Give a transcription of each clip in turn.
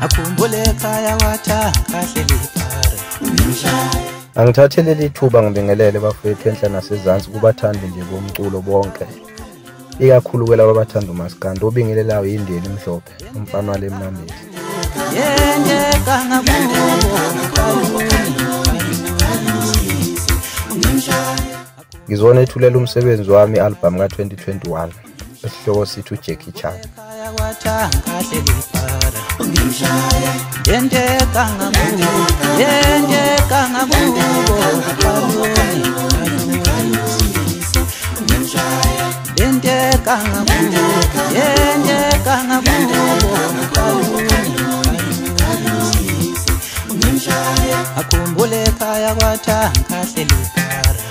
akhumbule ekhaya wathanga hleliphara Angithathe leli thuba ngibingelele bafethu enhla nasezantsi kubathandi nje bomculo bonke ikakhulu kwelabo abathanda uMaskandi obingelelayo indeni emhlophe umfana wale Mnambithi ngizona ethulela umsebenzi wami album ka2021 esihloko sithi uJackie Chan akhumbule ekhaya wathanga hleliphara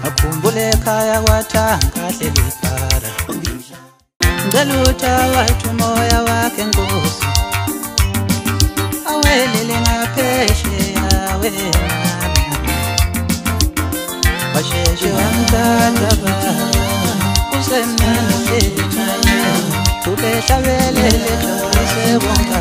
akhumbule ekhaya wathanga hleliphara ngalutha wathi moya wakhe Nkosi awelele ngaphesheya wena basheshe wamthatha ba usemnandi ubehlabelele jolise bonke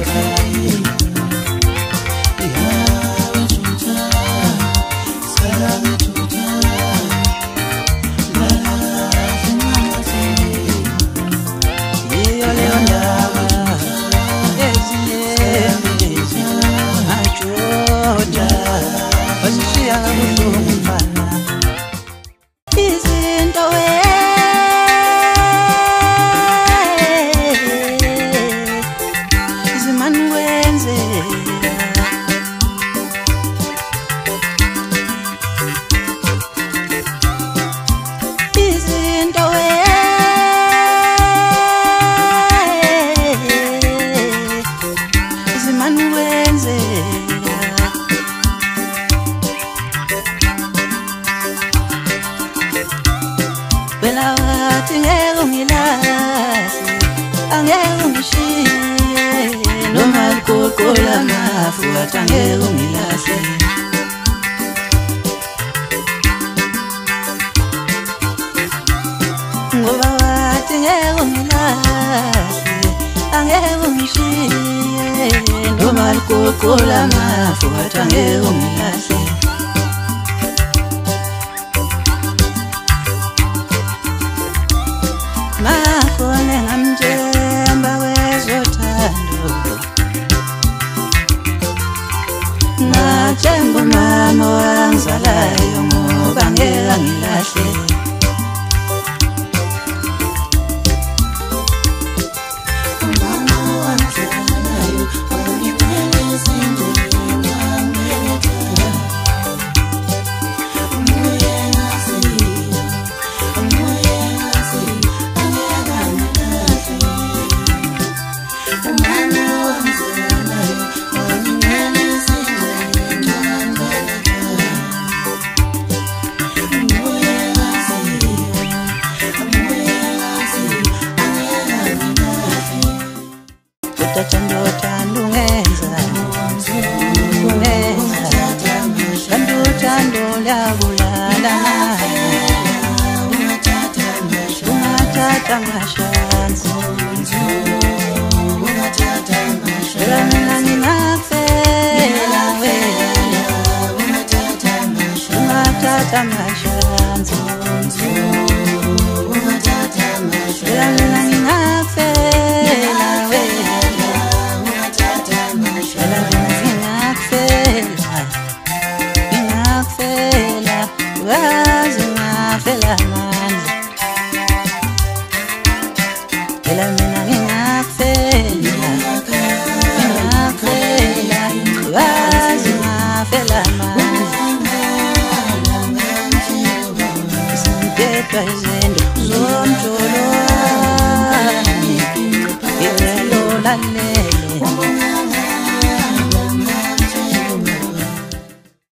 Lale